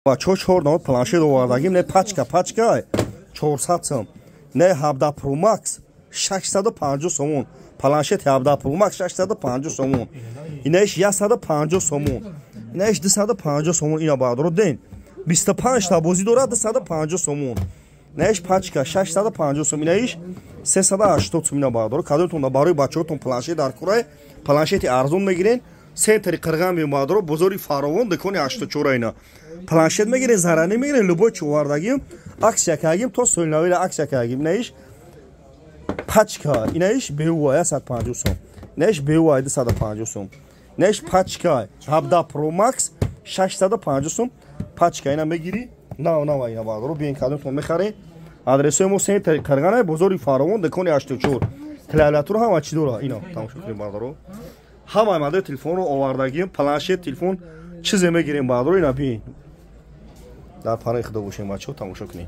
бачаҳо 4 навод планшет овардагим, не пачка 400 сом, не 17 Pro Max 650 сомон, планшет 17 Pro Max 650 сомон, инаиш 150 сомон, инаиш 250 сомон, ина баъдро ден 25 та бозӣ дорад 250 сомон, инаиш пачка 650 сом, инаиш 380 сом, ина баъдро кадомтон барои бачаҳотон планшет дар кура планшети арзон мегирен. Сентри Қирғам бимадро бозори фаровон декони 84 ина планшет мегирен, зарани мегирен, любой чи овардагим аксия кардагим то солнавира аксия кардагим. Инаиш пачка, инаиш беуа 150 сом, инаиш беуа 250 сом, инаиш пачка 17 Pro Max 650 сом, пачка ина мегири нава ина баъдро биен кадомтон мехаре. Адресои мо Сентри Қирғам бозори фаровон декони 84 клавиатура ҳама чӣ дора ина тамошо кунем баъдро ҳамаи модели телефонро овардагим, планшет телефон чизе мегирем баъдро ина биен дар панаи худо бошем бачаҳо тамошо кунем.